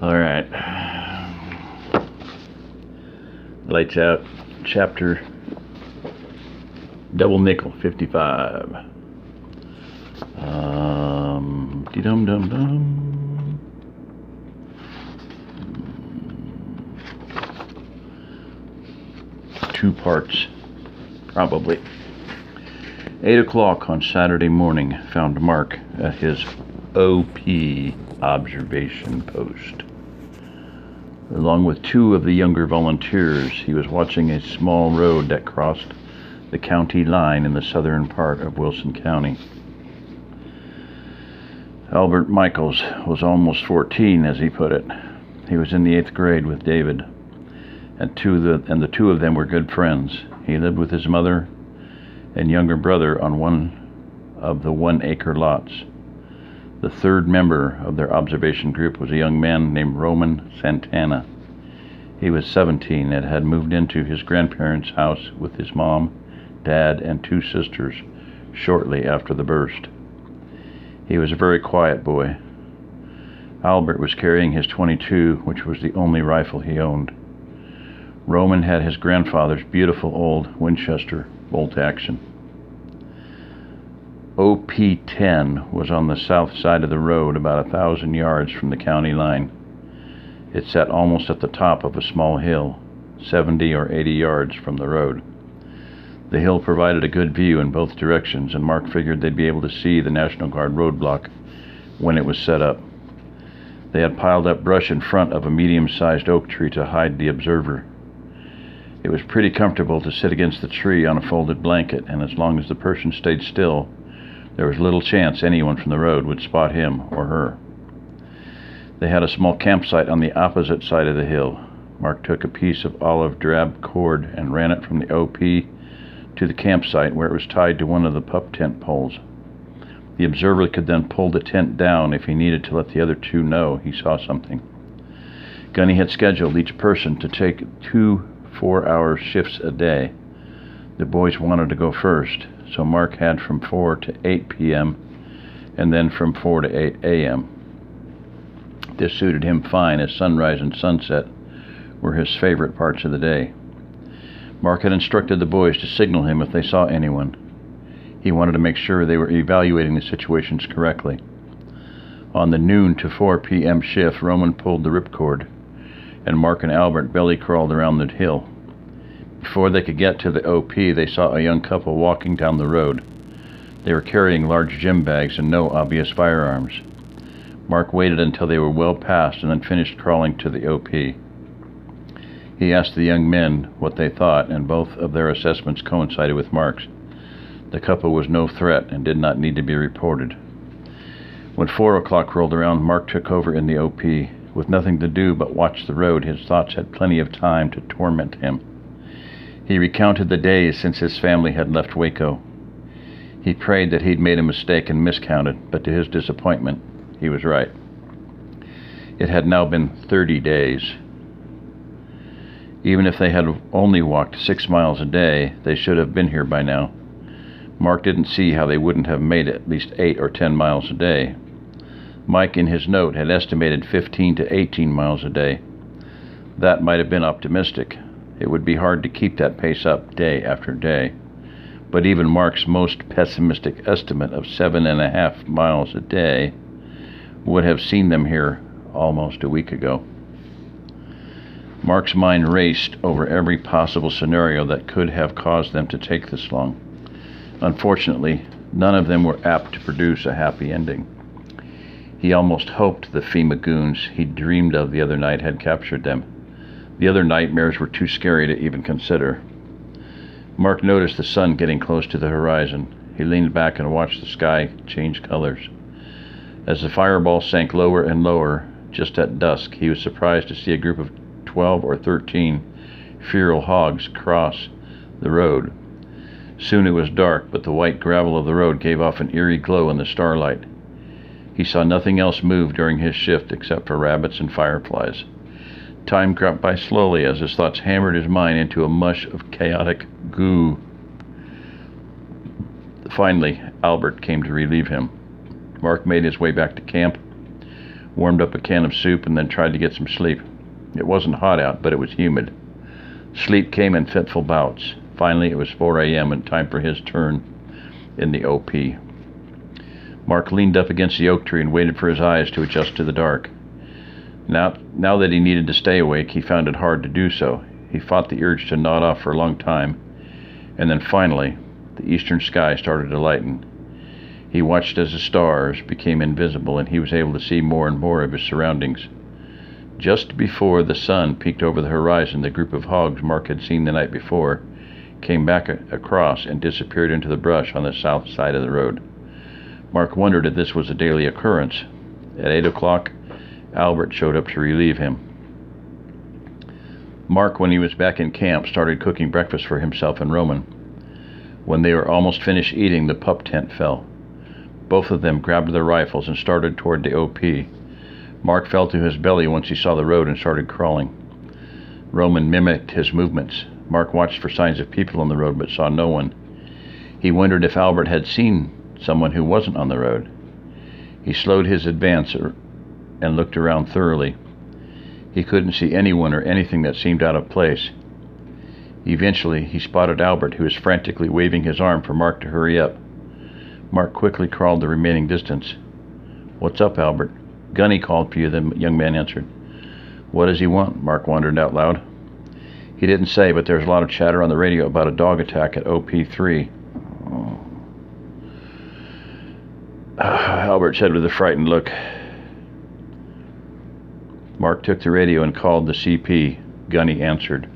All right. Lights out. Chapter Double Nickel 55. Dum dum dum. Two parts, probably. 8 o'clock on Saturday morning found Mark at his OP observation post. Along with two of the younger volunteers, he was watching a small road that crossed the county line in the southern part of Wilson County. Albert Michaels was almost 14, as he put it. He was in the 8th grade with David, and the two of them were good friends. He lived with his mother and younger brother on one of the 1-acre lots. The third member of their observation group was a young man named Roman Santana. He was 17 and had moved into his grandparents' house with his mom, dad, and 2 sisters shortly after the burst. He was a very quiet boy. Albert was carrying his .22, which was the only rifle he owned. Roman had his grandfather's beautiful old Winchester bolt-action. OP-10 was on the south side of the road, about 1,000 yards from the county line. It sat almost at the top of a small hill, 70 or 80 yards from the road. The hill provided a good view in both directions, and Mark figured they'd be able to see the National Guard roadblock when it was set up. They had piled up brush in front of a medium-sized oak tree to hide the observer. It was pretty comfortable to sit against the tree on a folded blanket, and as long as the person stayed still, there was little chance anyone from the road would spot him or her. They had a small campsite on the opposite side of the hill. Mark took a piece of olive drab cord and ran it from the OP to the campsite, where it was tied to one of the pup tent poles. The observer could then pull the tent down if he needed to let the other two know he saw something. Gunny had scheduled each person to take 2 4-hour shifts a day. The boys wanted to go first, so Mark had from 4 to 8 p.m. and then from 4 to 8 a.m. This suited him fine, as sunrise and sunset were his favorite parts of the day. Mark had instructed the boys to signal him if they saw anyone. He wanted to make sure they were evaluating the situations correctly. On the noon to 4 p.m. shift, Roman pulled the ripcord, and Mark and Albert belly crawled around the hill. Before they could get to the OP, they saw a young couple walking down the road. They were carrying large gym bags and no obvious firearms. Mark waited until they were well past and then finished crawling to the OP. He asked the young men what they thought, and both of their assessments coincided with Mark's. The couple was no threat and did not need to be reported. When 4 o'clock rolled around, Mark took over in the OP. With nothing to do but watch the road, his thoughts had plenty of time to torment him. He recounted the days since his family had left Waco. He prayed that he'd made a mistake and miscounted, but to his disappointment, he was right. It had now been 30 days. Even if they had only walked 6 miles a day, they should have been here by now. Mark didn't see how they wouldn't have made at least 8 or 10 miles a day. Mike, in his note, had estimated 15 to 18 miles a day. That might have been optimistic. It would be hard to keep that pace up day after day. But even Mark's most pessimistic estimate of 7.5 miles a day would have seen them here almost a week ago. Mark's mind raced over every possible scenario that could have caused them to take this long. Unfortunately, none of them were apt to produce a happy ending. He almost hoped the FEMA goons he'd dreamed of the other night had captured them. The other nightmares were too scary to even consider. Mark noticed the sun getting close to the horizon. He leaned back and watched the sky change colors. As the fireball sank lower and lower, just at dusk, he was surprised to see a group of 12 or 13 feral hogs cross the road. Soon it was dark, but the white gravel of the road gave off an eerie glow in the starlight. He saw nothing else move during his shift except for rabbits and fireflies. Time crept by slowly as his thoughts hammered his mind into a mush of chaotic goo. Finally, Albert came to relieve him. Mark made his way back to camp. warmed up a can of soup, and then tried to get some sleep. It wasn't hot out, but it was humid. Sleep came in fitful bouts. Finally, it was 4 a.m. and time for his turn in the OP. Mark leaned up against the oak tree and waited for his eyes to adjust to the dark. Now that he needed to stay awake, he found it hard to do so. He fought the urge to nod off for a long time, and then finally, the eastern sky started to lighten. He watched as the stars became invisible, and he was able to see more and more of his surroundings. Just before the sun peeked over the horizon, the group of hogs Mark had seen the night before came back across and disappeared into the brush on the south side of the road. Mark wondered if this was a daily occurrence. At 8 o'clock, Albert showed up to relieve him. Mark, when he was back in camp, started cooking breakfast for himself and Roman. When they were almost finished eating, the pup tent fell. Both of them grabbed their rifles and started toward the OP. Mark fell to his belly once he saw the road and started crawling. Roman mimicked his movements. Mark watched for signs of people on the road but saw no one. He wondered if Albert had seen someone who wasn't on the road. He slowed his advance and looked around thoroughly. He couldn't see anyone or anything that seemed out of place. Eventually, he spotted Albert, who was frantically waving his arm for Mark to hurry up. Mark quickly crawled the remaining distance. "What's up, Albert?" "Gunny called for you," the young man answered. "What does he want?" Mark wondered out loud. He didn't say, but there was a lot of chatter on the radio about a dog attack at OP3. Albert said with a frightened look. Mark took the radio and called the CP. Gunny answered.